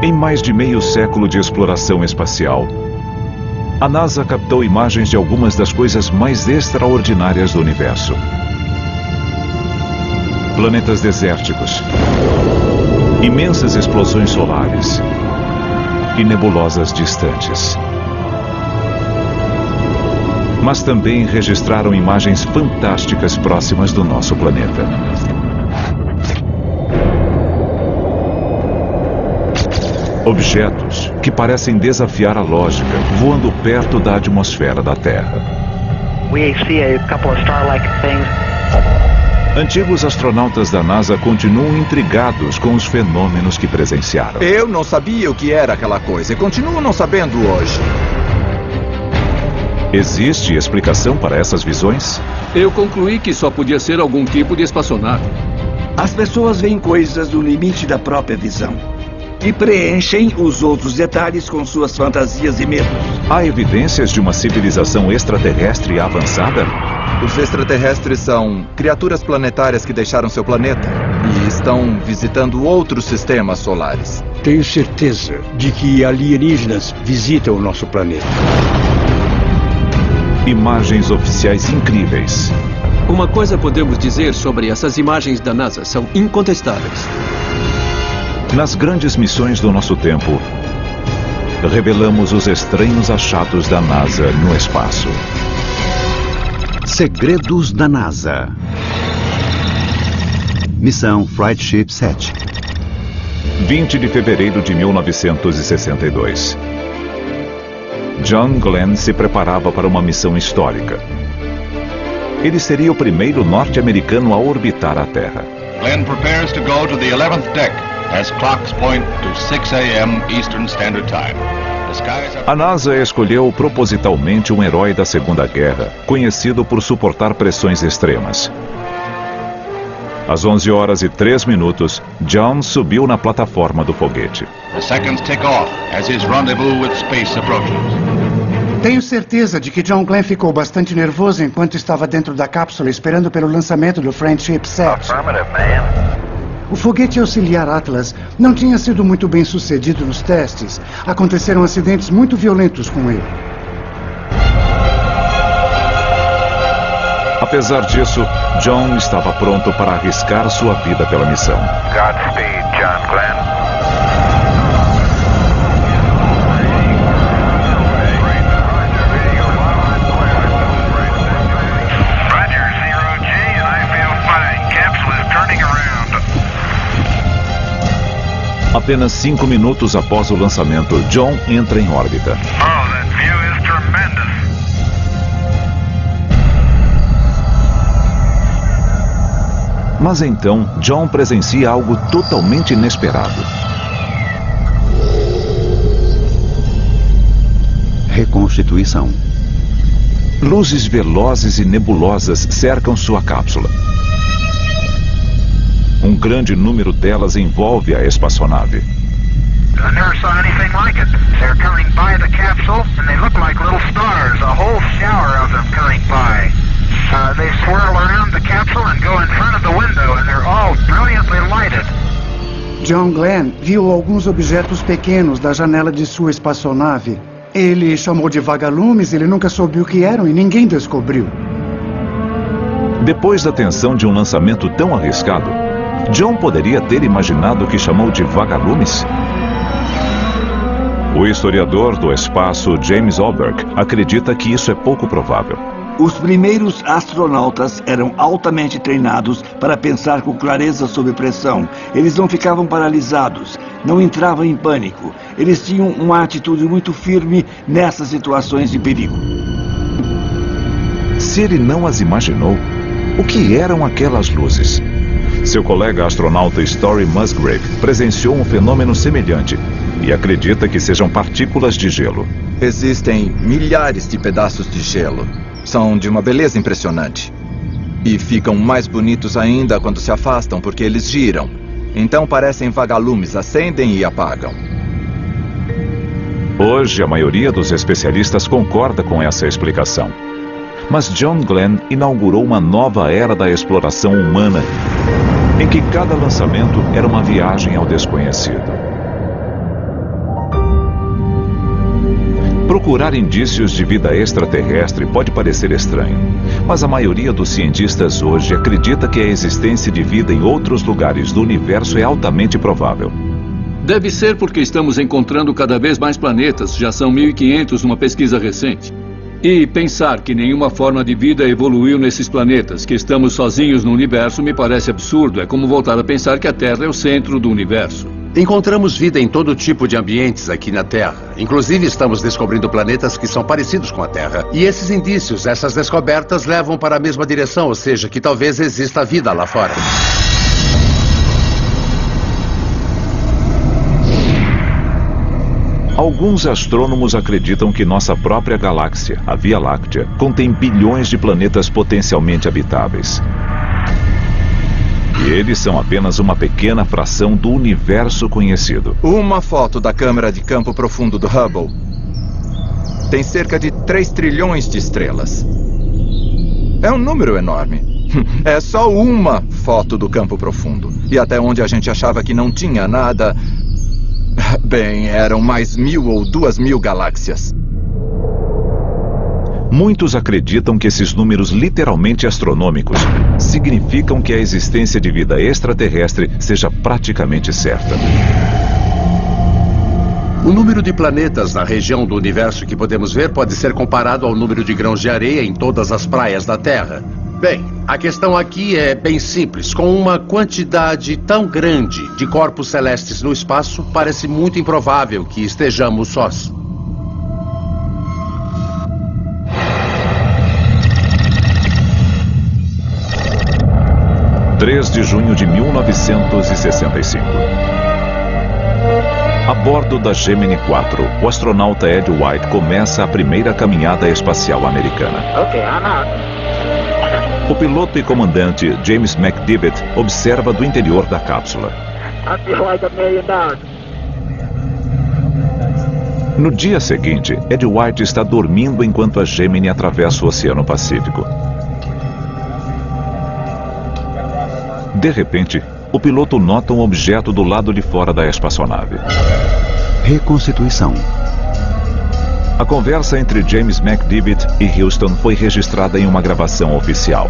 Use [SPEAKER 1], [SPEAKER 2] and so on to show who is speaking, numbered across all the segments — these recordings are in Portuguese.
[SPEAKER 1] Em mais de meio século de exploração espacial, a NASA captou imagens de algumas das coisas mais extraordinárias do universo. Planetas desérticos, imensas explosões solares e nebulosas distantes. Mas também registraram imagens fantásticas próximas do nosso planeta. Objetos que parecem desafiar a lógica, voando perto da atmosfera da Terra. Antigos astronautas da NASA continuam intrigados com os fenômenos que presenciaram.
[SPEAKER 2] Eu não sabia o que era aquela coisa e continuo não sabendo hoje.
[SPEAKER 1] Existe explicação para essas visões?
[SPEAKER 3] Eu concluí que só podia ser algum tipo de espaçonave.
[SPEAKER 4] As pessoas veem coisas no limite da própria visão e preenchem os outros detalhes com suas fantasias e medos.
[SPEAKER 1] Há evidências de uma civilização extraterrestre avançada?
[SPEAKER 2] Os extraterrestres são criaturas planetárias que deixaram seu planeta e estão visitando outros sistemas solares.
[SPEAKER 5] Tenho certeza de que alienígenas visitam o nosso planeta.
[SPEAKER 1] Imagens oficiais incríveis.
[SPEAKER 3] Uma coisa podemos dizer sobre essas imagens da NASA, são incontestáveis.
[SPEAKER 1] Nas grandes missões do nosso tempo, revelamos os estranhos achados da NASA no espaço.
[SPEAKER 6] Segredos da NASA. Missão Flight Ship 7.
[SPEAKER 1] 20 de fevereiro de 1962. John Glenn se preparava para uma missão histórica. Ele seria o primeiro norte-americano a orbitar a Terra.
[SPEAKER 7] Glenn prepares to go to the 11th deck as clocks point to 6 a.m. Eastern Standard Time.
[SPEAKER 1] A NASA escolheu propositalmente um herói da Segunda Guerra, conhecido por suportar pressões extremas. Às 11h03, John subiu na plataforma do foguete.
[SPEAKER 7] The seconds tick off as his rendezvous with space approaches.
[SPEAKER 8] Tenho certeza de que John Glenn ficou bastante nervoso enquanto estava dentro da cápsula esperando pelo lançamento do Friendship 7. O foguete auxiliar Atlas não tinha sido muito bem sucedido nos testes. Aconteceram acidentes muito violentos com ele.
[SPEAKER 1] Apesar disso, John estava pronto para arriscar sua vida pela missão.
[SPEAKER 9] Godspeed, John Glenn.
[SPEAKER 1] Apenas 5 minutos após o lançamento, John entra em órbita. Mas então, John presencia algo totalmente inesperado.
[SPEAKER 6] Reconstituição.
[SPEAKER 1] Luzes velozes e nebulosas cercam sua cápsula. Um grande número delas envolve a espaçonave.
[SPEAKER 9] I never saw anything like it. They're coming by the capsule and they look like little stars, a whole shower of them coming by. They swirl around the capsule and go in front of the window and they're all brilliantly lighted.
[SPEAKER 8] John Glenn viu alguns objetos pequenos da janela de sua espaçonave. Ele chamou de vagalumes, ele nunca soube o que eram e ninguém descobriu.
[SPEAKER 1] Depois da tensão de um lançamento tão arriscado, John poderia ter imaginado o que chamou de vagalumes? O historiador do espaço James Oberg acredita que isso é pouco provável.
[SPEAKER 4] Os primeiros astronautas eram altamente treinados para pensar com clareza sob pressão. Eles não ficavam paralisados, não entravam em pânico. Eles tinham uma atitude muito firme nessas situações de perigo.
[SPEAKER 1] Se ele não as imaginou, o que eram aquelas luzes? Seu colega astronauta Story Musgrave presenciou um fenômeno semelhante e acredita que sejam partículas de gelo.
[SPEAKER 2] Existem milhares de pedaços de gelo. São de uma beleza impressionante. E ficam mais bonitos ainda quando se afastam porque eles giram. Então parecem vagalumes, acendem e apagam.
[SPEAKER 1] Hoje, a maioria dos especialistas concorda com essa explicação. Mas John Glenn inaugurou uma nova era da exploração humana, em que cada lançamento era uma viagem ao desconhecido. Procurar indícios de vida extraterrestre pode parecer estranho, mas a maioria dos cientistas hoje acredita que a existência de vida em outros lugares do universo é altamente provável.
[SPEAKER 3] Deve ser porque estamos encontrando cada vez mais planetas, já são 1.500 numa pesquisa recente. E pensar que nenhuma forma de vida evoluiu nesses planetas, que estamos sozinhos no universo, me parece absurdo. É como voltar a pensar que a Terra é o centro do universo.
[SPEAKER 10] Encontramos vida em todo tipo de ambientes aqui na Terra. Inclusive, estamos descobrindo planetas que são parecidos com a Terra. E esses indícios, essas descobertas, levam para a mesma direção, ou seja, que talvez exista vida lá fora.
[SPEAKER 1] Alguns astrônomos acreditam que nossa própria galáxia, a Via Láctea, contém bilhões de planetas potencialmente habitáveis. E eles são apenas uma pequena fração do universo conhecido.
[SPEAKER 2] Uma foto da câmera de campo profundo do Hubble tem cerca de 3 trilhões de estrelas. É um número enorme. É só uma foto do campo profundo. E até onde a gente achava que não tinha nada... Bem, eram mais 1.000 ou 2.000 galáxias.
[SPEAKER 1] Muitos acreditam que esses números literalmente astronômicos significam que a existência de vida extraterrestre seja praticamente certa.
[SPEAKER 10] O número de planetas na região do universo que podemos ver pode ser comparado ao número de grãos de areia em todas as praias da Terra. Bem, a questão aqui é bem simples. Com uma quantidade tão grande de corpos celestes no espaço, parece muito improvável que estejamos sós.
[SPEAKER 1] (3 de junho de 1965). A bordo da Gemini 4, o astronauta Ed White começa a primeira caminhada espacial americana. O piloto e comandante James McDivitt observa do interior da cápsula. No dia seguinte, Ed White está dormindo enquanto a Gemini atravessa o Oceano Pacífico. De repente, o piloto nota um objeto do lado de fora da espaçonave.
[SPEAKER 6] Reconstituição.
[SPEAKER 1] A conversa entre James McDivitt e Houston foi registrada em uma gravação oficial.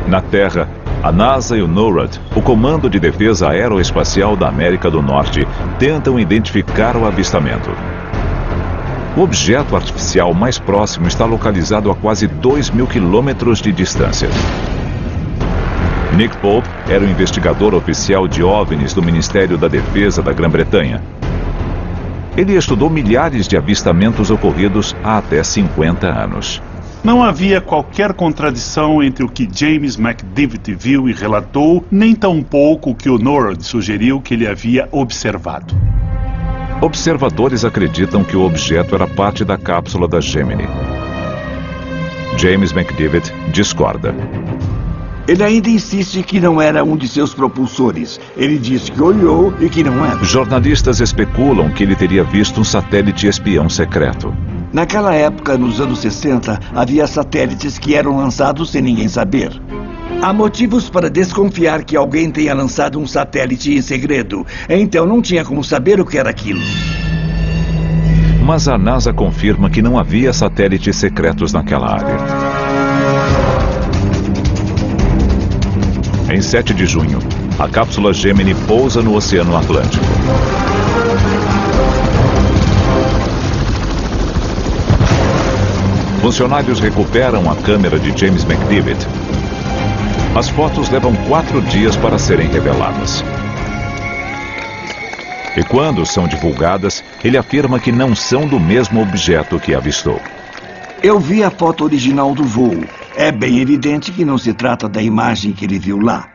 [SPEAKER 1] Na Terra, a NASA e o NORAD, o Comando de Defesa Aeroespacial da América do Norte, tentam identificar o avistamento. O objeto artificial mais próximo está localizado a quase 2.000 quilômetros de distância. Nick Pope era o investigador oficial de OVNIs do Ministério da Defesa da Grã-Bretanha. Ele estudou milhares de avistamentos ocorridos há até 50 anos.
[SPEAKER 11] Não havia qualquer contradição entre o que James McDivitt viu e relatou, nem tampouco o que o NORAD sugeriu que ele havia observado.
[SPEAKER 1] Observadores acreditam que o objeto era parte da cápsula da Gemini. James McDivitt discorda.
[SPEAKER 4] Ele ainda insiste que não era um de seus propulsores. Ele diz que olhou e que não era.
[SPEAKER 1] Jornalistas especulam que ele teria visto um satélite espião secreto.
[SPEAKER 4] Naquela época, nos anos 60, havia satélites que eram lançados sem ninguém saber. Há motivos para desconfiar que alguém tenha lançado um satélite em segredo. Então não tinha como saber o que era aquilo.
[SPEAKER 1] Mas a NASA confirma que não havia satélites secretos naquela área. Em 7 de junho, a cápsula Gemini pousa no Oceano Atlântico. Funcionários recuperam a câmera de James McDivitt. As fotos levam 4 dias para serem reveladas. E quando são divulgadas, ele afirma que não são do mesmo objeto que avistou.
[SPEAKER 4] Eu vi a foto original do voo. É bem evidente que não se trata da imagem que ele viu lá.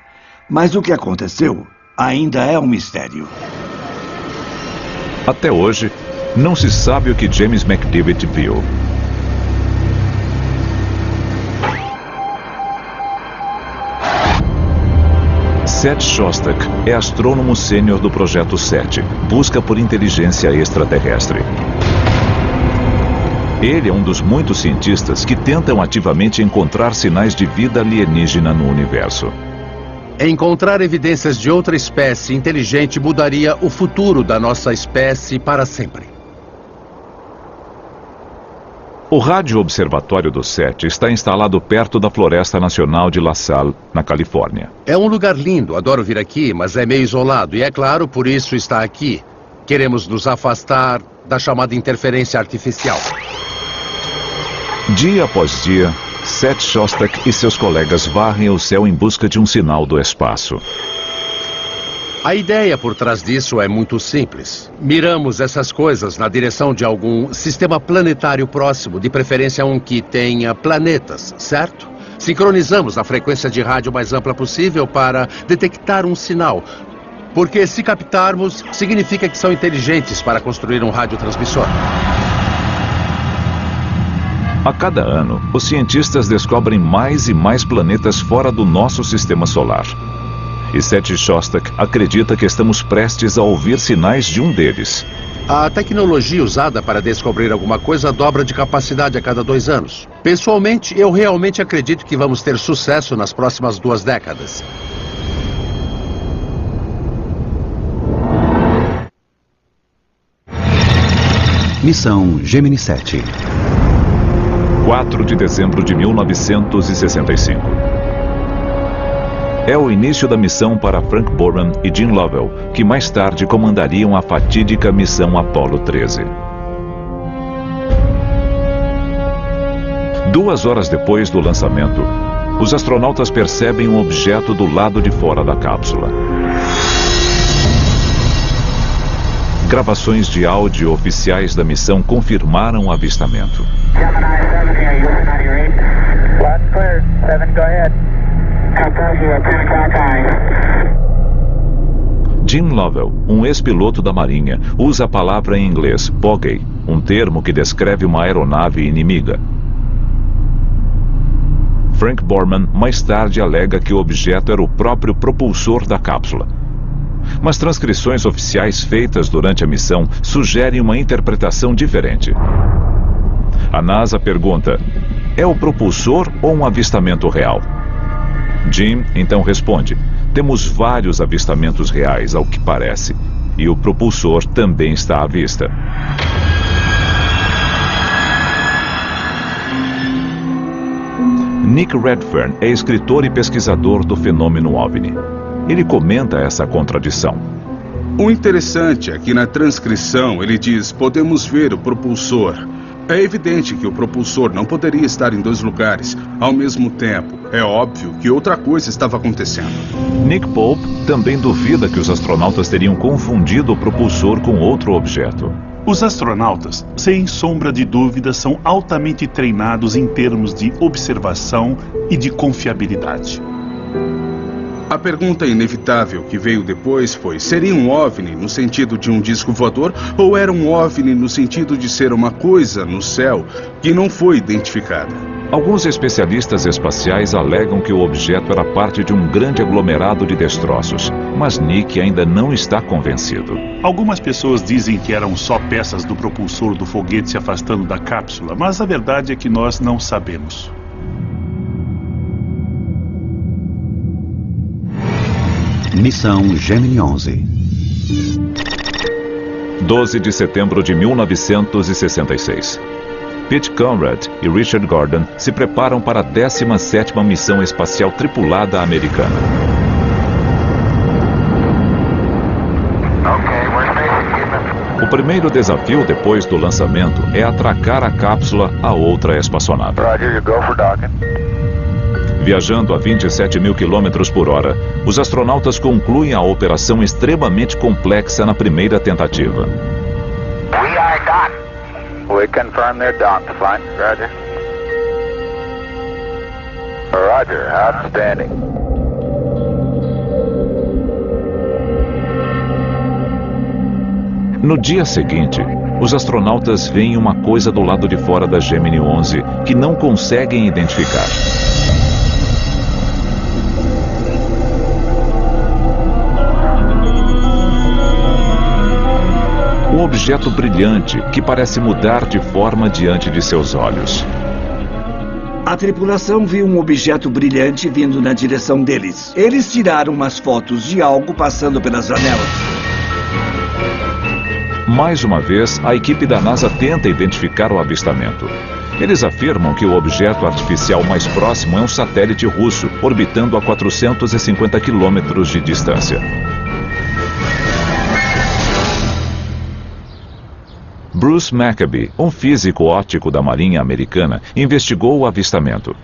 [SPEAKER 4] Mas o que aconteceu ainda é um mistério.
[SPEAKER 1] Até hoje, não se sabe o que James McDivitt viu. Seth Shostak é astrônomo sênior do Projeto 7, busca por inteligência extraterrestre. Ele é um dos muitos cientistas que tentam ativamente encontrar sinais de vida alienígena no universo.
[SPEAKER 10] Encontrar evidências de outra espécie inteligente mudaria o futuro da nossa espécie para sempre.
[SPEAKER 1] O Rádio Observatório do SETI está instalado perto da Floresta Nacional de La Salle, na Califórnia.
[SPEAKER 10] É um lugar lindo, adoro vir aqui, mas é meio isolado. E é claro, por isso está aqui. Queremos nos afastar da chamada interferência artificial.
[SPEAKER 1] Dia após dia, Seth Shostak e seus colegas varrem o céu em busca de um sinal do espaço.
[SPEAKER 10] A ideia por trás disso é muito simples. Miramos essas coisas na direção de algum sistema planetário próximo, de preferência um que tenha planetas, certo? Sincronizamos a frequência de rádio mais ampla possível para detectar um sinal. Porque se captarmos, significa que são inteligentes para construir um radiotransmissor.
[SPEAKER 1] A cada ano, os cientistas descobrem mais e mais planetas fora do nosso sistema solar. E Seth Shostak acredita que estamos prestes a ouvir sinais de um deles.
[SPEAKER 10] A tecnologia usada para descobrir alguma coisa dobra de capacidade a cada 2 anos. Pessoalmente, eu realmente acredito que vamos ter sucesso nas próximas 2 décadas.
[SPEAKER 6] Missão Gemini 7.
[SPEAKER 1] 4 de dezembro de 1965. É o início da missão para Frank Borman e Gene Lovell, que mais tarde comandariam a fatídica missão Apollo 13. 2 horas depois do lançamento, os astronautas percebem um objeto do lado de fora da cápsula. Gravações de áudio oficiais da missão confirmaram o avistamento. Gene Lovell, um ex-piloto da Marinha, usa a palavra em inglês bogey, um termo que descreve uma aeronave inimiga. Frank Borman mais tarde alega que o objeto era o próprio propulsor da cápsula. Mas transcrições oficiais feitas durante a missão sugerem uma interpretação diferente. A NASA pergunta: é o propulsor ou um avistamento real? Jim então responde: temos vários avistamentos reais, ao que parece, e o propulsor também está à vista. Nick Redfern é escritor e pesquisador do fenômeno OVNI. Ele comenta essa contradição.
[SPEAKER 12] O interessante é que na transcrição ele diz: podemos ver o propulsor. É evidente que o propulsor não poderia estar em 2 lugares ao mesmo tempo. É óbvio que outra coisa estava acontecendo.
[SPEAKER 1] Nick Pope também duvida que os astronautas teriam confundido o propulsor com outro objeto.
[SPEAKER 11] Os astronautas, sem sombra de dúvida, são altamente treinados em termos de observação e de confiabilidade.
[SPEAKER 12] A pergunta inevitável que veio depois foi: seria um OVNI no sentido de um disco voador ou era um OVNI no sentido de ser uma coisa no céu que não foi identificada?
[SPEAKER 1] Alguns especialistas espaciais alegam que o objeto era parte de um grande aglomerado de destroços, mas Nick ainda não está convencido.
[SPEAKER 11] Algumas pessoas dizem que eram só peças do propulsor do foguete se afastando da cápsula, mas a verdade é que nós não sabemos.
[SPEAKER 6] Missão Gemini 11.
[SPEAKER 1] 12 de setembro de 1966. Pete Conrad e Richard Gordon se preparam para a 17ª missão espacial tripulada americana. O primeiro desafio depois do lançamento é atracar a cápsula a outra espaçonave. Viajando a 27 mil quilômetros por hora, os astronautas concluem a operação extremamente complexa na primeira tentativa.
[SPEAKER 9] We are docked. We confirm they're docked, flight. Roger. Roger, outstanding.
[SPEAKER 1] No dia seguinte, os astronautas veem uma coisa do lado de fora da Gemini 11 que não conseguem identificar. O objeto brilhante que parece mudar de forma diante de seus olhos.
[SPEAKER 4] A tripulação viu um objeto brilhante vindo na direção deles. Eles tiraram umas fotos de algo passando pelas janelas.
[SPEAKER 1] Mais uma vez, a equipe da NASA tenta identificar o avistamento. Eles afirmam que o objeto artificial mais próximo é um satélite russo, orbitando a 450 quilômetros de distância. Bruce Maccabee, um físico óptico da Marinha Americana, investigou o avistamento.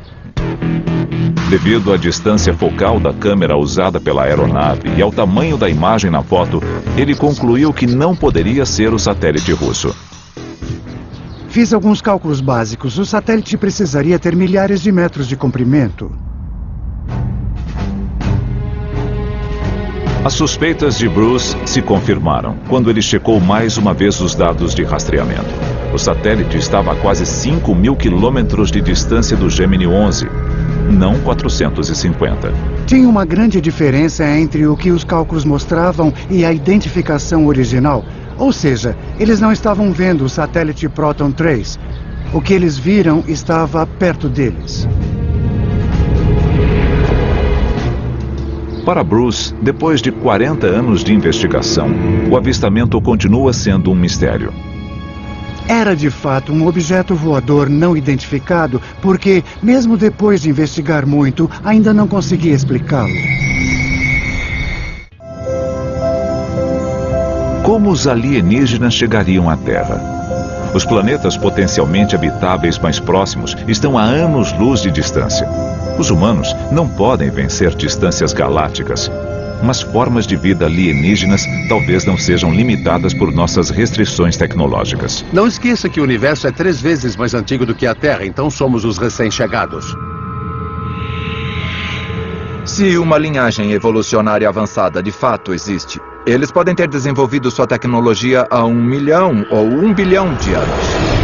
[SPEAKER 1] Devido à distância focal da câmera usada pela aeronave e ao tamanho da imagem na foto, ele concluiu que não poderia ser o satélite russo.
[SPEAKER 8] Fiz alguns cálculos básicos. O satélite precisaria ter milhares de metros de comprimento.
[SPEAKER 1] As suspeitas de Bruce se confirmaram quando ele checou mais uma vez os dados de rastreamento. O satélite estava a quase 5.000 quilômetros de distância do Gemini 11, não 450.
[SPEAKER 8] Tinha uma grande diferença entre o que os cálculos mostravam e a identificação original. Ou seja, eles não estavam vendo o satélite Proton 3. O que eles viram estava perto deles.
[SPEAKER 1] Para Bruce, depois de 40 anos de investigação, o avistamento continua sendo um mistério.
[SPEAKER 8] Era de fato um objeto voador não identificado, porque, mesmo depois de investigar muito, ainda não conseguia explicá-lo.
[SPEAKER 1] Como os alienígenas chegariam à Terra? Os planetas potencialmente habitáveis mais próximos estão a anos-luz de distância. Os humanos não podem vencer distâncias galácticas, mas formas de vida alienígenas talvez não sejam limitadas por nossas restrições tecnológicas.
[SPEAKER 10] Não esqueça que o universo é 3 vezes mais antigo do que a Terra, então somos os recém-chegados.
[SPEAKER 2] Se uma linhagem evolucionária avançada de fato existe, eles podem ter desenvolvido sua tecnologia há 1 milhão ou 1 bilhão de anos.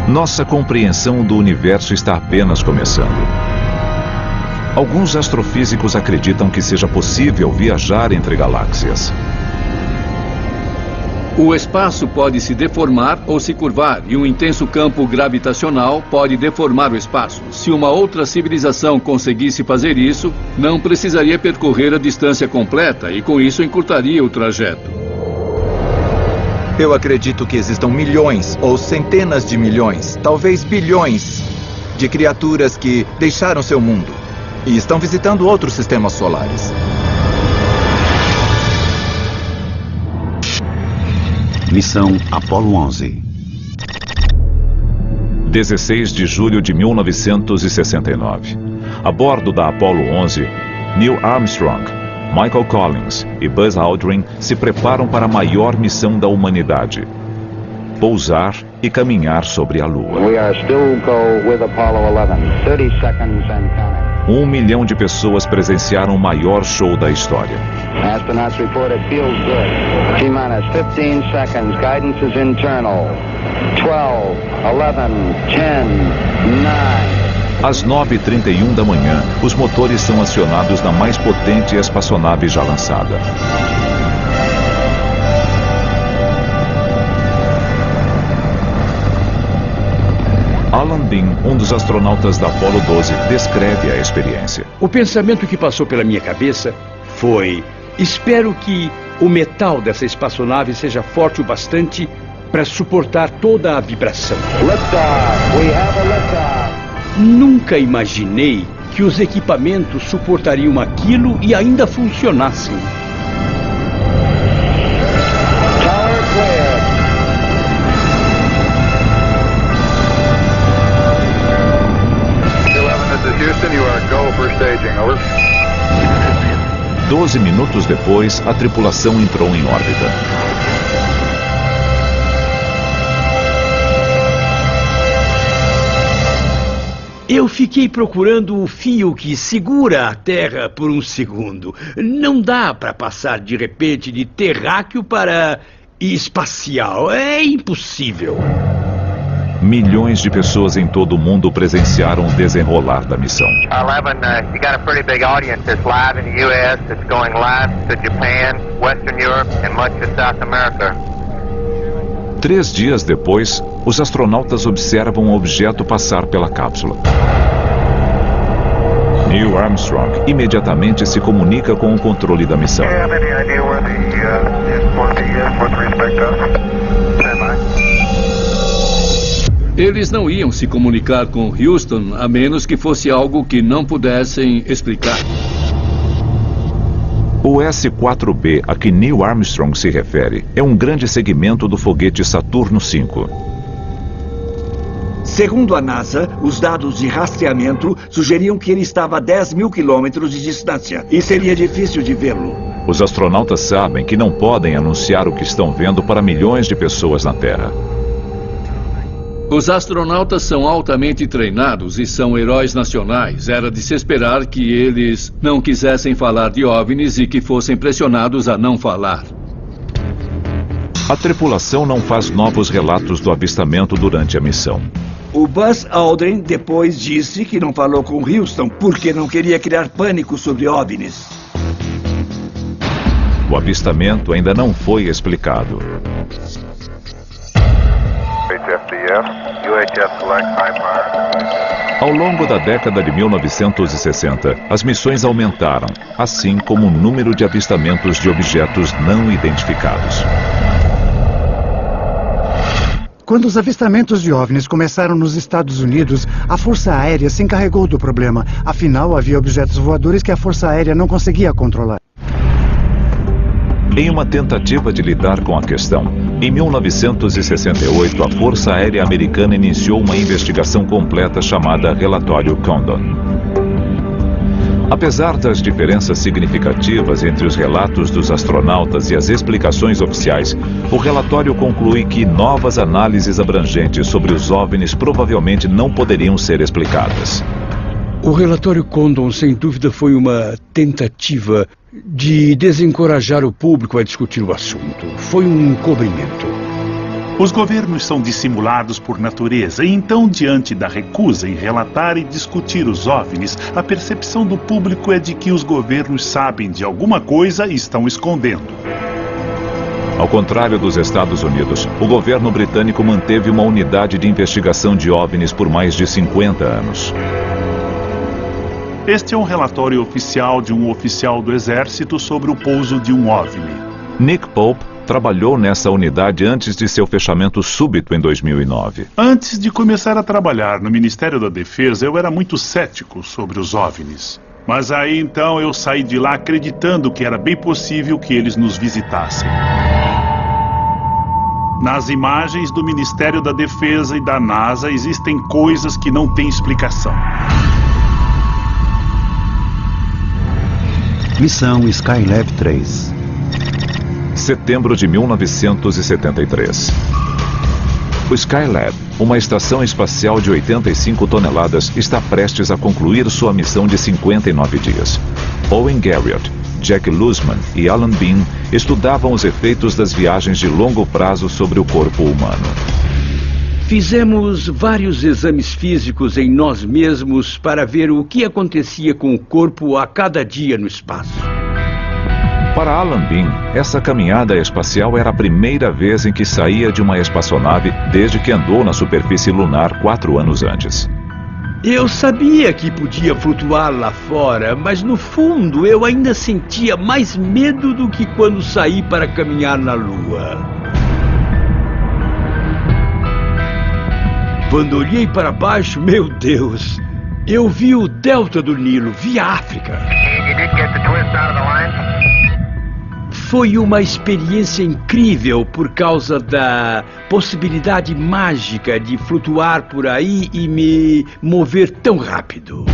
[SPEAKER 1] Nossa compreensão do universo está apenas começando. Alguns astrofísicos acreditam que seja possível viajar entre galáxias.
[SPEAKER 3] O espaço pode se deformar ou se curvar, e um intenso campo gravitacional pode deformar o espaço. Se uma outra civilização conseguisse fazer isso, não precisaria percorrer a distância completa e com isso encurtaria o trajeto.
[SPEAKER 2] Eu acredito que existam milhões ou centenas de milhões, talvez bilhões, de criaturas que deixaram seu mundo e estão visitando outros sistemas solares.
[SPEAKER 6] Missão Apollo 11.
[SPEAKER 1] 16 de julho de 1969. A bordo da Apollo 11, Neil Armstrong, Michael Collins e Buzz Aldrin se preparam para a maior missão da humanidade: pousar e caminhar sobre a Lua. 1 milhão de pessoas presenciaram o maior show da história.
[SPEAKER 13] Astronauts report it feels good. T-minus 15 seconds. Guidance is internal. 12, 11, 10, 9.
[SPEAKER 1] Às 9h31 da manhã, os motores são acionados na mais potente espaçonave já lançada. Alan Bean, um dos astronautas da Apollo 12, descreve a experiência.
[SPEAKER 5] O pensamento que passou pela minha cabeça foi: espero que o metal dessa espaçonave seja forte o bastante para suportar toda a vibração. Nunca imaginei que os equipamentos suportariam aquilo e ainda funcionassem.
[SPEAKER 9] Houston, you are go for staging, over.
[SPEAKER 1] 12 minutos depois, a tripulação entrou em órbita.
[SPEAKER 5] Eu fiquei procurando o fio que segura a Terra por um segundo. Não dá para passar de repente de terráqueo para espacial. É impossível.
[SPEAKER 1] Milhões de pessoas em todo o mundo presenciaram o desenrolar da missão.
[SPEAKER 13] 11, you got a pretty big audience that's live in the U.S., it's going live to Japan, Western Europe, and much of South America.
[SPEAKER 1] 3 dias depois, os astronautas observam um objeto passar pela cápsula. Neil Armstrong imediatamente se comunica com o controle da missão.
[SPEAKER 3] Eles não iam se comunicar com Houston a menos que fosse algo que não pudessem explicar.
[SPEAKER 1] O S-4B a que Neil Armstrong se refere é um grande segmento do foguete Saturno V.
[SPEAKER 4] Segundo a NASA, os dados de rastreamento sugeriam que ele estava a 10 mil quilômetros de distância e seria difícil de vê-lo.
[SPEAKER 1] Os astronautas sabem que não podem anunciar o que estão vendo para milhões de pessoas na Terra.
[SPEAKER 3] Os astronautas são altamente treinados e são heróis nacionais. Era de se esperar que eles não quisessem falar de OVNIs e que fossem pressionados a não falar.
[SPEAKER 1] A tripulação não faz novos relatos do avistamento durante a missão.
[SPEAKER 4] O Buzz Aldrin depois disse que não falou com Houston porque não queria criar pânico sobre OVNIs.
[SPEAKER 1] O avistamento ainda não foi explicado. Ao longo da década de 1960, as missões aumentaram, assim como o número de avistamentos de objetos não identificados.
[SPEAKER 8] Quando os avistamentos de OVNIs começaram nos Estados Unidos, a Força Aérea se encarregou do problema. Afinal, havia objetos voadores que a Força Aérea não conseguia controlar.
[SPEAKER 1] Em uma tentativa de lidar com a questão, em 1968, a Força Aérea Americana iniciou uma investigação completa chamada Relatório Condon. Apesar das diferenças significativas entre os relatos dos astronautas e as explicações oficiais, o relatório conclui que novas análises abrangentes sobre os OVNIs provavelmente não poderiam ser explicadas.
[SPEAKER 5] O relatório Condon, sem dúvida, foi uma tentativa de desencorajar o público a discutir o assunto. Foi um encobrimento.
[SPEAKER 11] Os governos são dissimulados por natureza e então, diante da recusa em relatar e discutir os OVNIs, a percepção do público é de que os governos sabem de alguma coisa e estão escondendo.
[SPEAKER 1] Ao contrário dos Estados Unidos, o governo britânico manteve uma unidade de investigação de OVNIs por mais de 50 anos.
[SPEAKER 11] Este é um relatório oficial de um oficial do Exército sobre o pouso de um OVNI.
[SPEAKER 1] Nick Pope trabalhou nessa unidade antes de seu fechamento súbito em 2009.
[SPEAKER 11] Antes de começar a trabalhar no Ministério da Defesa, eu era muito cético sobre os OVNIs. Mas aí então eu saí de lá acreditando que era bem possível que eles nos visitassem. Nas imagens do Ministério da Defesa e da NASA existem coisas que não têm explicação.
[SPEAKER 6] Missão Skylab 3.
[SPEAKER 1] Setembro de 1973. O Skylab, uma estação espacial de 85 toneladas, está prestes a concluir sua missão de 59 dias. Owen Garriott, Jack Luseman e Alan Bean estudavam os efeitos das viagens de longo prazo sobre o corpo humano.
[SPEAKER 5] Fizemos vários exames físicos em nós mesmos para ver o que acontecia com o corpo a cada dia no espaço.
[SPEAKER 1] Para Alan Bean, essa caminhada espacial era a primeira vez em que saía de uma espaçonave desde que andou na superfície lunar 4 anos antes.
[SPEAKER 5] Eu sabia que podia flutuar lá fora, mas no fundo eu ainda sentia mais medo do que quando saí para caminhar na Lua. Quando olhei para baixo, meu Deus, eu vi o delta do Nilo, vi a África. Foi uma experiência incrível por causa da possibilidade mágica de flutuar por aí e me mover tão rápido.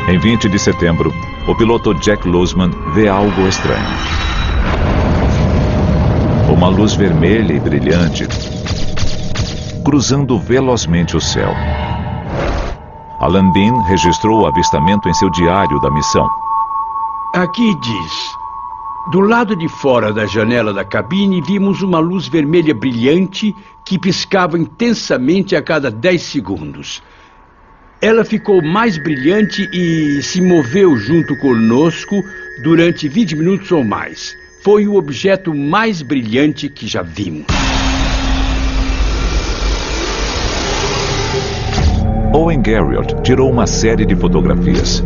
[SPEAKER 1] Em 20 de setembro, o piloto Jack Luseman vê algo estranho. Uma luz vermelha e brilhante cruzando velozmente o céu. Alan Bean registrou o avistamento em seu diário da missão.
[SPEAKER 5] Aqui diz: Do lado de fora da janela da cabine, vimos uma luz vermelha brilhante que piscava intensamente a cada 10 segundos. Ela ficou mais brilhante e se moveu junto conosco durante 20 minutos ou mais. Foi o objeto mais brilhante que já vimos.
[SPEAKER 1] Owen Garriott tirou uma série de fotografias.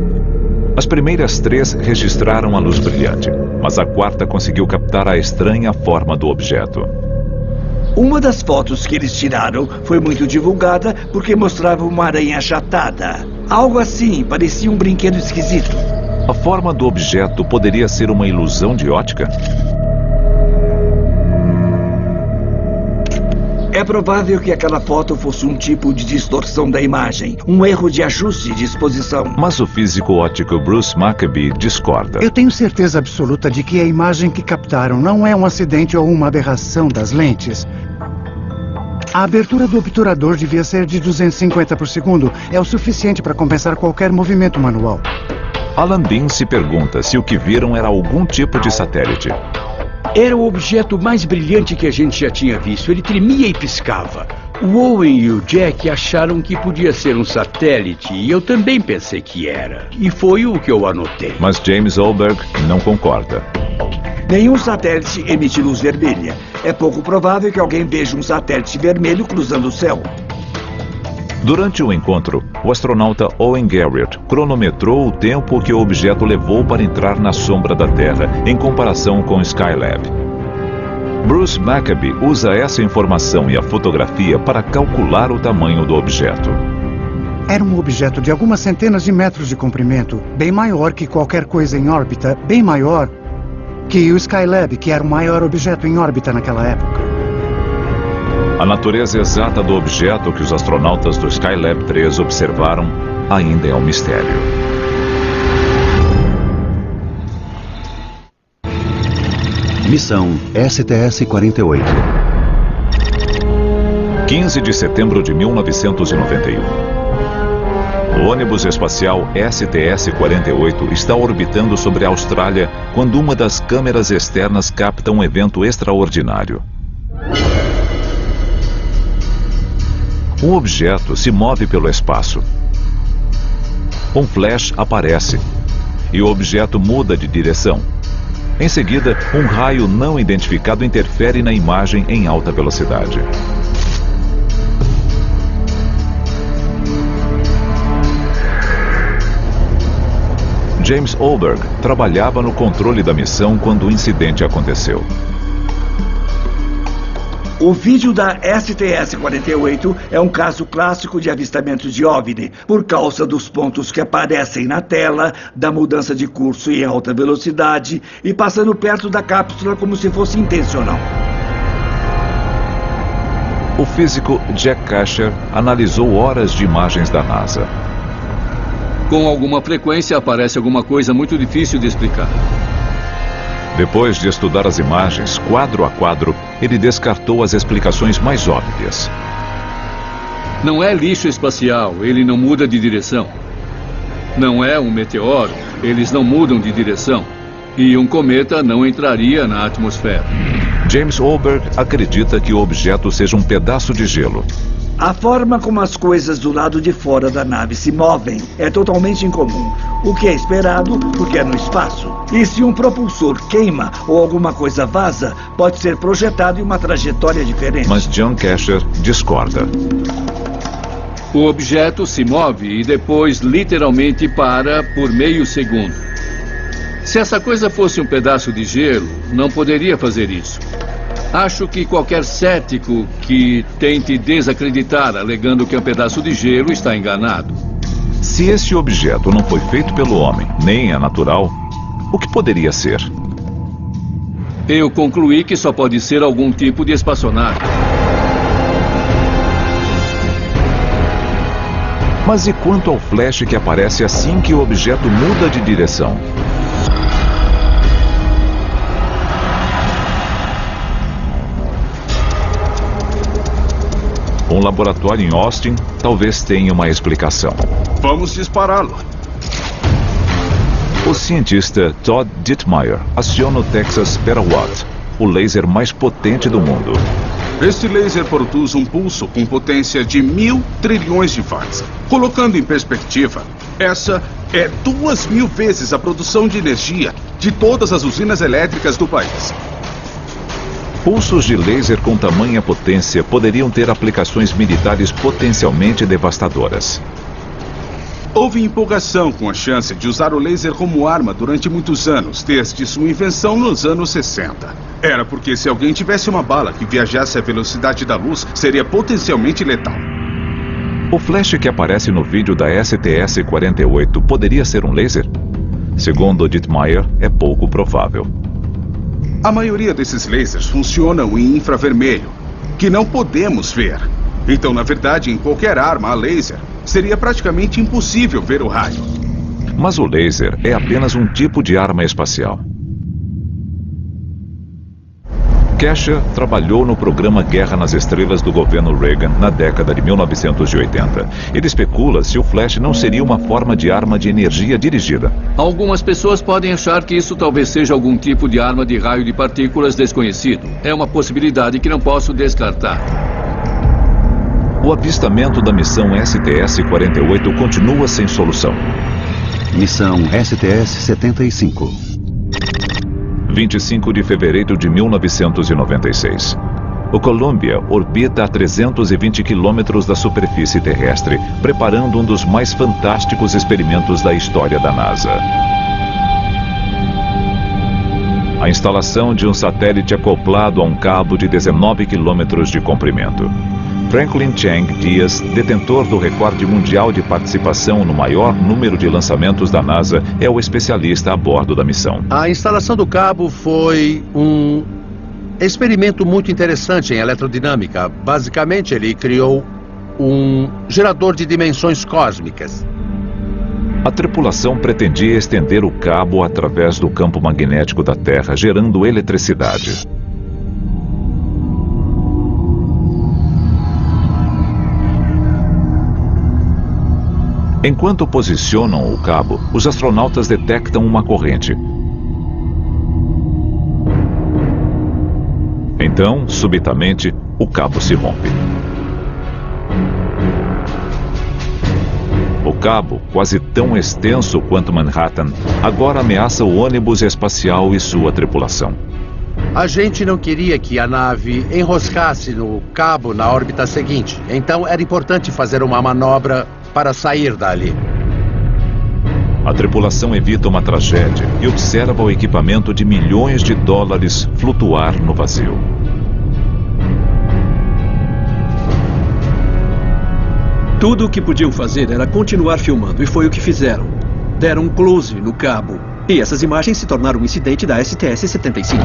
[SPEAKER 1] As primeiras 3 registraram a luz brilhante, mas a 4ª conseguiu captar a estranha forma do objeto.
[SPEAKER 4] Uma das fotos que eles tiraram foi muito divulgada porque mostrava uma aranha achatada. Algo assim, parecia um brinquedo esquisito.
[SPEAKER 1] A forma do objeto poderia ser uma ilusão de ótica?
[SPEAKER 4] É provável que aquela foto fosse um tipo de distorção da imagem, um erro de ajuste de exposição.
[SPEAKER 1] Mas o físico óptico Bruce Maccabee discorda.
[SPEAKER 8] Eu tenho certeza absoluta de que a imagem que captaram não é um acidente ou uma aberração das lentes. A abertura do obturador devia ser de 250 por segundo. É o suficiente para compensar qualquer movimento manual.
[SPEAKER 1] Alan Bean se pergunta se o que viram era algum tipo de satélite.
[SPEAKER 5] Era o objeto mais brilhante que a gente já tinha visto. Ele tremia e piscava. O Owen e o Jack acharam que podia ser um satélite e eu também pensei que era. E foi o que eu anotei.
[SPEAKER 1] Mas James Ohlberg não concorda.
[SPEAKER 4] Nenhum satélite emite luz vermelha. É pouco provável que alguém veja um satélite vermelho cruzando o céu.
[SPEAKER 1] Durante o encontro, o astronauta Owen Garriott cronometrou o tempo que o objeto levou para entrar na sombra da Terra, em comparação com Skylab. Bruce Maccabee usa essa informação e a fotografia para calcular o tamanho do objeto.
[SPEAKER 8] Era um objeto de algumas centenas de metros de comprimento, bem maior que qualquer coisa em órbita, bem maior que o Skylab, que era o maior objeto em órbita naquela época.
[SPEAKER 1] A natureza exata do objeto que os astronautas do Skylab 3 observaram ainda é um mistério.
[SPEAKER 6] Missão STS-48.
[SPEAKER 1] 15 de setembro de 1991. O ônibus espacial STS-48 está orbitando sobre a Austrália quando uma das câmeras externas capta um evento extraordinário. Um objeto se move pelo espaço. Um flash aparece e o objeto muda de direção. Em seguida, um raio não identificado interfere na imagem em alta velocidade. James Ohlberg trabalhava no controle da missão quando o incidente aconteceu.
[SPEAKER 4] O vídeo da STS-48 é um caso clássico de avistamento de OVNI, por causa dos pontos que aparecem na tela, da mudança de curso em alta velocidade e passando perto da cápsula como se fosse intencional.
[SPEAKER 1] O físico Jack Kasher analisou horas de imagens da NASA.
[SPEAKER 3] Com alguma frequência aparece alguma coisa muito difícil de explicar.
[SPEAKER 1] Depois de estudar as imagens, quadro a quadro, ele descartou as explicações mais óbvias.
[SPEAKER 3] Não é lixo espacial, ele não muda de direção. Não é um meteoro, eles não mudam de direção. E um cometa não entraria na atmosfera.
[SPEAKER 1] James Ohlberg acredita que o objeto seja um pedaço de gelo.
[SPEAKER 4] A forma como as coisas do lado de fora da nave se movem é totalmente incomum, o que é esperado porque é no espaço. E se um propulsor queima ou alguma coisa vaza, pode ser projetado em uma trajetória diferente.
[SPEAKER 1] Mas John Kasher discorda.
[SPEAKER 3] O objeto se move e depois literalmente para por meio segundo. Se essa coisa fosse um pedaço de gelo, não poderia fazer isso. Acho que qualquer cético que tente desacreditar alegando que é um pedaço de gelo está enganado.
[SPEAKER 1] Se esse objeto não foi feito pelo homem, nem é natural, o que poderia ser?
[SPEAKER 3] Eu concluí que só pode ser algum tipo de espaçonave.
[SPEAKER 1] Mas e quanto ao flash que aparece assim que o objeto muda de direção? Um laboratório em Austin talvez tenha uma explicação.
[SPEAKER 12] Vamos dispará-lo.
[SPEAKER 1] O cientista Todd Dittmeyer aciona o Texas Perawatt, o laser mais potente do mundo.
[SPEAKER 12] Este laser produz um pulso com potência de 1.000 trilhões de watts. Colocando em perspectiva, essa é 2.000 vezes a produção de energia de todas as usinas elétricas do país.
[SPEAKER 1] Pulsos de laser com tamanha potência poderiam ter aplicações militares potencialmente devastadoras.
[SPEAKER 12] Houve empolgação com a chance de usar o laser como arma durante muitos anos, desde sua invenção nos anos 60. Era porque se alguém tivesse uma bala que viajasse à velocidade da luz, seria potencialmente letal.
[SPEAKER 1] O flash que aparece no vídeo da STS-48 poderia ser um laser? Segundo Dittmeyer, é pouco provável.
[SPEAKER 12] A maioria desses lasers funcionam em infravermelho, que não podemos ver. Então, na verdade, em qualquer arma a laser, seria praticamente impossível ver o raio.
[SPEAKER 1] Mas o laser é apenas um tipo de arma espacial. Kesher trabalhou no programa Guerra nas Estrelas do governo Reagan na década de 1980. Ele especula se o flash não seria uma forma de arma de energia dirigida.
[SPEAKER 3] Algumas pessoas podem achar que isso talvez seja algum tipo de arma de raio de partículas desconhecido. É uma possibilidade que não posso descartar.
[SPEAKER 1] O avistamento da missão STS-48 continua sem solução.
[SPEAKER 6] Missão STS-75.
[SPEAKER 1] 25 de fevereiro de 1996. O Columbia orbita a 320 quilômetros da superfície terrestre, preparando um dos mais fantásticos experimentos da história da NASA. A instalação de um satélite acoplado a um cabo de 19 quilômetros de comprimento. Franklin Chang Dias, detentor do recorde mundial de participação no maior número de lançamentos da NASA, é o especialista a bordo da missão.
[SPEAKER 10] A instalação do cabo foi um experimento muito interessante em eletrodinâmica. Basicamente, ele criou um gerador de dimensões cósmicas.
[SPEAKER 1] A tripulação pretendia estender o cabo através do campo magnético da Terra, gerando eletricidade. Enquanto posicionam o cabo, os astronautas detectam uma corrente. Então, subitamente, o cabo se rompe. O cabo, quase tão extenso quanto Manhattan, agora ameaça o ônibus espacial e sua tripulação.
[SPEAKER 10] A gente não queria que a nave enroscasse no cabo na órbita seguinte, então era importante fazer uma manobra para sair dali.
[SPEAKER 1] A tripulação evita uma tragédia e observa o equipamento de milhões de dólares flutuar no vazio.
[SPEAKER 14] Tudo o que podiam fazer era continuar filmando, e foi o que fizeram. Deram um close no cabo, e essas imagens se tornaram um incidente da STS-75.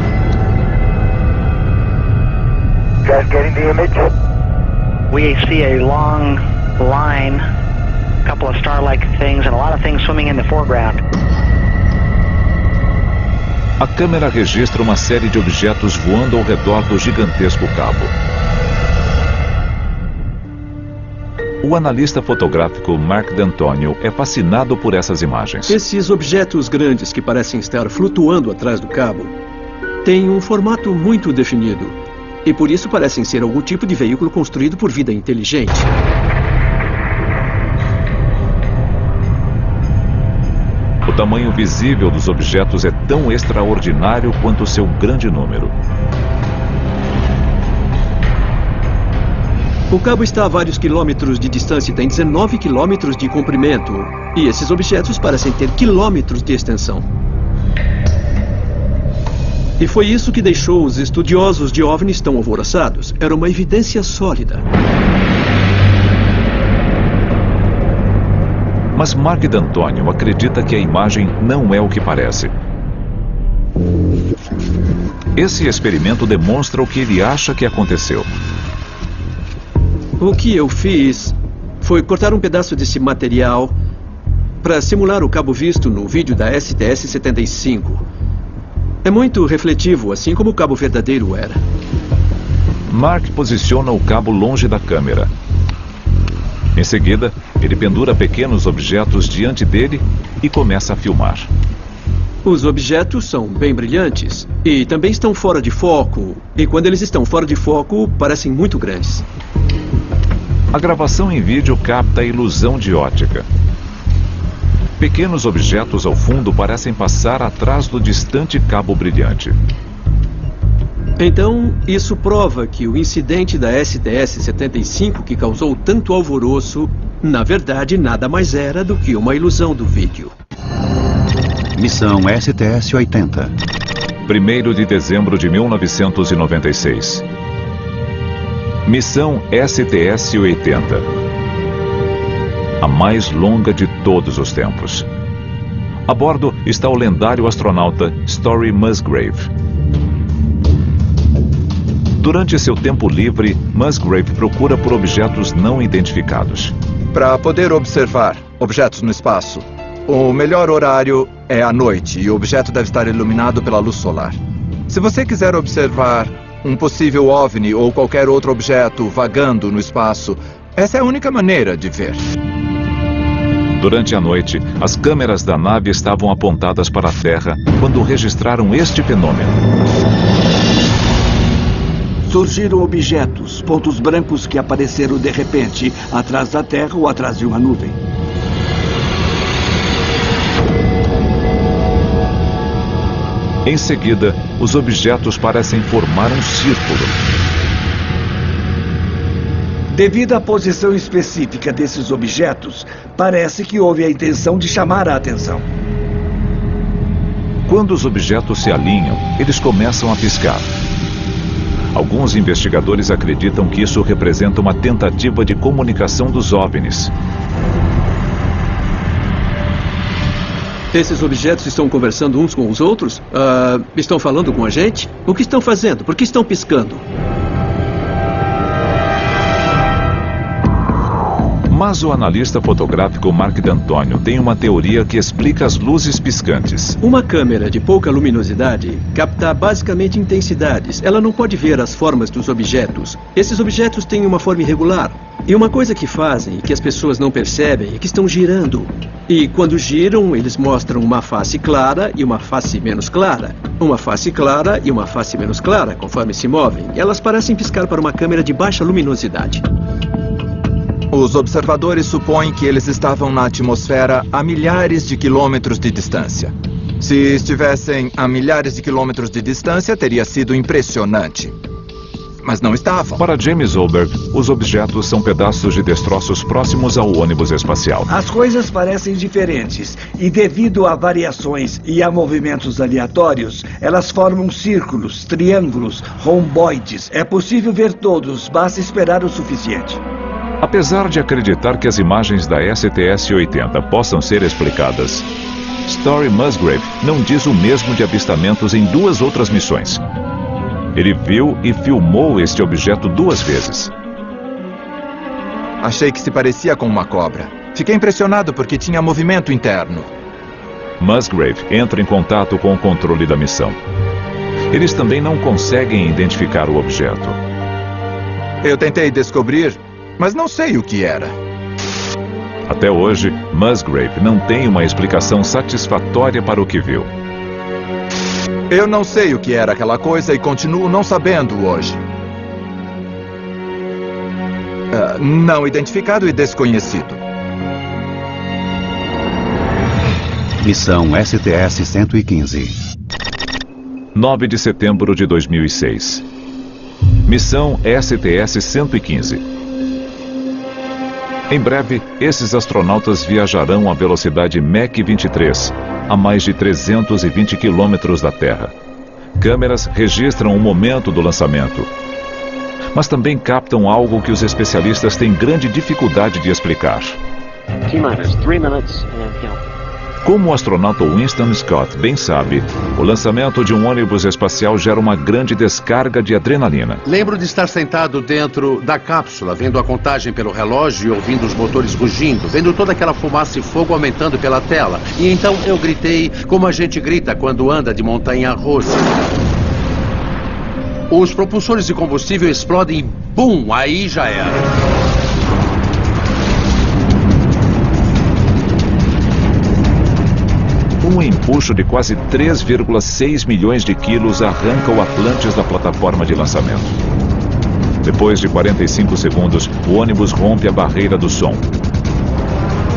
[SPEAKER 9] Just getting the image.
[SPEAKER 13] We see a long line, a couple of star-like things, and a lot of things swimming in the foreground.
[SPEAKER 1] A câmera registra uma série de objetos voando ao redor do gigantesco cabo. O analista fotográfico Mark D'Antonio é fascinado por essas imagens.
[SPEAKER 14] Esses objetos grandes que parecem estar flutuando atrás do cabo têm um formato muito definido e por isso parecem ser algum tipo de veículo construído por vida inteligente.
[SPEAKER 1] O tamanho visível dos objetos é tão extraordinário quanto o seu grande número.
[SPEAKER 14] O cabo está a vários quilômetros de distância e tem 19 quilômetros de comprimento. E esses objetos parecem ter quilômetros de extensão. E foi isso que deixou os estudiosos de OVNIs tão alvoroçados. Era uma evidência sólida.
[SPEAKER 1] Mas Mark D'Antonio acredita que a imagem não é o que parece. Esse experimento demonstra o que ele acha que aconteceu.
[SPEAKER 14] O que eu fiz foi cortar um pedaço desse material para simular o cabo visto no vídeo da STS-75. É muito refletivo, assim como o cabo verdadeiro era.
[SPEAKER 1] Mark posiciona o cabo longe da câmera. Em seguida, ele pendura pequenos objetos diante dele e começa a filmar.
[SPEAKER 14] Os objetos são bem brilhantes e também estão fora de foco. E quando eles estão fora de foco, parecem muito grandes.
[SPEAKER 1] A gravação em vídeo capta a ilusão de ótica. Pequenos objetos ao fundo parecem passar atrás do distante cabo brilhante.
[SPEAKER 14] Então, isso prova que o incidente da STS-75 que causou tanto alvoroço, na verdade, nada mais era do que uma ilusão do vídeo.
[SPEAKER 6] Missão STS-80.
[SPEAKER 1] 1º de dezembro de 1996. Missão STS-80. A mais longa de todos os tempos. A bordo está o lendário astronauta Story Musgrave. Durante seu tempo livre, Musgrave procura por objetos não identificados.
[SPEAKER 2] Para poder observar objetos no espaço, o melhor horário é à noite e o objeto deve estar iluminado pela luz solar. Se você quiser observar um possível OVNI ou qualquer outro objeto vagando no espaço, essa é a única maneira de ver.
[SPEAKER 1] Durante a noite, as câmeras da nave estavam apontadas para a Terra quando registraram este fenômeno.
[SPEAKER 4] Surgiram objetos, pontos brancos que apareceram de repente, atrás da Terra ou atrás de uma nuvem.
[SPEAKER 1] Em seguida, os objetos parecem formar um círculo.
[SPEAKER 4] Devido à posição específica desses objetos, parece que houve a intenção de chamar a atenção.
[SPEAKER 1] Quando os objetos se alinham, eles começam a piscar. Alguns investigadores acreditam que isso representa uma tentativa de comunicação dos OVNIs.
[SPEAKER 14] Esses objetos estão conversando uns com os outros? Estão falando com a gente? O que estão fazendo? Por que estão piscando?
[SPEAKER 1] Mas o analista fotográfico Mark D'Antônio tem uma teoria que explica as luzes piscantes.
[SPEAKER 14] Uma câmera de pouca luminosidade capta basicamente intensidades. Ela não pode ver as formas dos objetos. Esses objetos têm uma forma irregular. E uma coisa que fazem e que as pessoas não percebem é que estão girando. E quando giram, eles mostram uma face clara e uma face menos clara. Uma face clara e uma face menos clara, conforme se movem. Elas parecem piscar para uma câmera de baixa luminosidade.
[SPEAKER 2] Os observadores supõem que eles estavam na atmosfera a milhares de quilômetros de distância. Se estivessem a milhares de quilômetros de distância, teria sido impressionante. Mas não estavam.
[SPEAKER 1] Para James Oberg, os objetos são pedaços de destroços próximos ao ônibus espacial.
[SPEAKER 4] As coisas parecem diferentes e, devido a variações e a movimentos aleatórios, elas formam círculos, triângulos, romboides. É possível ver todos, basta esperar o suficiente.
[SPEAKER 1] Apesar de acreditar que as imagens da STS-80 possam ser explicadas, Story Musgrave não diz o mesmo de avistamentos em duas outras missões. Ele viu e filmou este objeto 2 vezes.
[SPEAKER 2] Achei que se parecia com uma cobra. Fiquei impressionado porque tinha movimento interno.
[SPEAKER 1] Musgrave entra em contato com o controle da missão. Eles também não conseguem identificar o objeto.
[SPEAKER 2] Eu tentei descobrir, mas não sei o que era.
[SPEAKER 1] Até hoje, Musgrave não tem uma explicação satisfatória para o que viu.
[SPEAKER 2] Eu não sei o que era aquela coisa e continuo não sabendo hoje. Não identificado e desconhecido.
[SPEAKER 6] Missão STS-115.
[SPEAKER 1] 9 de setembro de 2006. Missão STS-115. Em breve, esses astronautas viajarão à velocidade Mach 23, a mais de 320 quilômetros da Terra. Câmeras registram o momento do lançamento, mas também captam algo que os especialistas têm grande dificuldade de explicar.
[SPEAKER 15] T-minus 3 minutes and count.
[SPEAKER 1] Como o astronauta Winston Scott bem sabe, o lançamento de um ônibus espacial gera uma grande descarga de adrenalina.
[SPEAKER 10] Lembro de estar sentado dentro da cápsula, vendo a contagem pelo relógio e ouvindo os motores rugindo, vendo toda aquela fumaça e fogo aumentando pela tela. E então eu gritei como a gente grita quando anda de montanha-russa. Os propulsores de combustível explodem e bum, aí já era.
[SPEAKER 1] Um empuxo de quase 3,6 milhões de quilos arranca o Atlantis da plataforma de lançamento. Depois de 45 segundos, o ônibus rompe a barreira do som.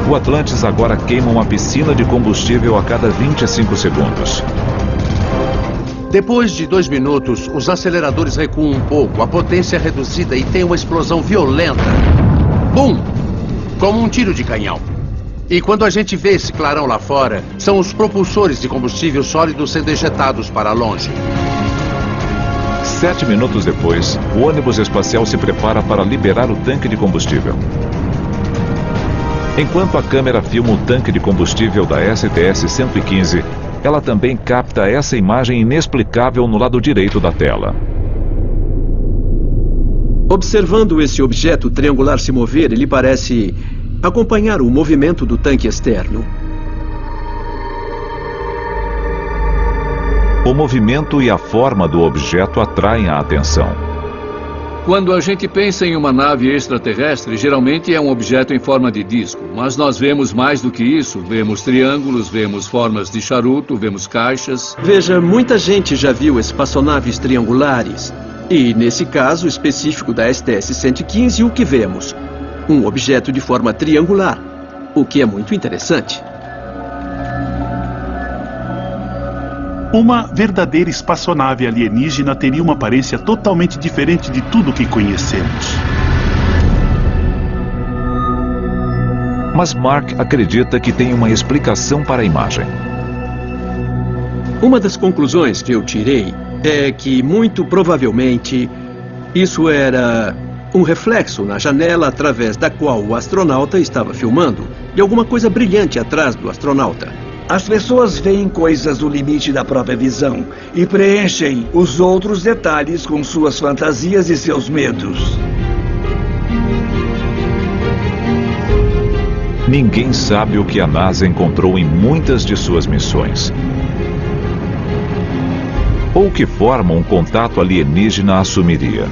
[SPEAKER 1] O Atlantis agora queima uma piscina de combustível a cada 25 segundos.
[SPEAKER 10] Depois de 2 minutos, os aceleradores recuam um pouco, a potência é reduzida e tem uma explosão violenta. Bum! Como um tiro de canhão. E quando a gente vê esse clarão lá fora, são os propulsores de combustível sólido sendo ejetados para longe.
[SPEAKER 1] 7 minutos depois, o ônibus espacial se prepara para liberar o tanque de combustível. Enquanto a câmera filma o tanque de combustível da STS-115, ela também capta essa imagem inexplicável no lado direito da tela.
[SPEAKER 14] Observando esse objeto triangular se mover, ele parece acompanhar o movimento do tanque externo.
[SPEAKER 1] O movimento e a forma do objeto atraem a atenção.
[SPEAKER 3] Quando a gente pensa em uma nave extraterrestre, geralmente é um objeto em forma de disco. Mas nós vemos mais do que isso. Vemos triângulos, vemos formas de charuto, vemos caixas.
[SPEAKER 14] Veja, muita gente já viu espaçonaves triangulares. E, nesse caso específico da STS-115, o que vemos? Um objeto de forma triangular, o que é muito interessante.
[SPEAKER 11] Uma verdadeira espaçonave alienígena teria uma aparência totalmente diferente de tudo que conhecemos.
[SPEAKER 1] Mas Mark acredita que tem uma explicação para a imagem.
[SPEAKER 14] Uma das conclusões que eu tirei é que, muito provavelmente, isso era um reflexo na janela através da qual o astronauta estava filmando, e alguma coisa brilhante atrás do astronauta.
[SPEAKER 4] As pessoas veem coisas no limite da própria visão e preenchem os outros detalhes com suas fantasias e seus medos.
[SPEAKER 1] Ninguém sabe o que a NASA encontrou em muitas de suas missões. Ou que forma um contato alienígena assumiria.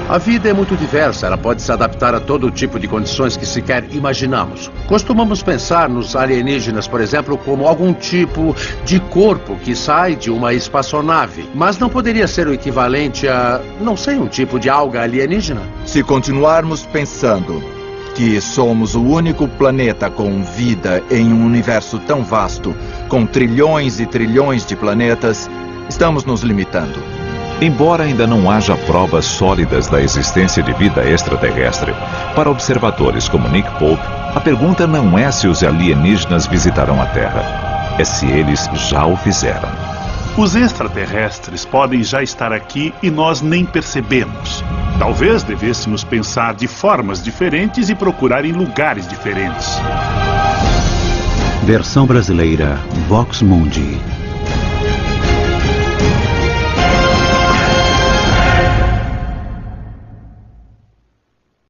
[SPEAKER 10] A vida é muito diversa, ela pode se adaptar a todo tipo de condições que sequer imaginamos. Costumamos pensar nos alienígenas, por exemplo, como algum tipo de corpo que sai de uma espaçonave. Mas não poderia ser o equivalente a, não sei, um tipo de alga alienígena?
[SPEAKER 2] Se continuarmos pensando que somos o único planeta com vida em um universo tão vasto, com trilhões e trilhões de planetas, estamos nos limitando.
[SPEAKER 1] Embora ainda não haja provas sólidas da existência de vida extraterrestre, para observadores como Nick Pope, a pergunta não é se os alienígenas visitarão a Terra, é se eles já o fizeram.
[SPEAKER 11] Os extraterrestres podem já estar aqui e nós nem percebemos. Talvez devêssemos pensar de formas diferentes e procurar em lugares diferentes.
[SPEAKER 6] Versão brasileira, Vox Mundi.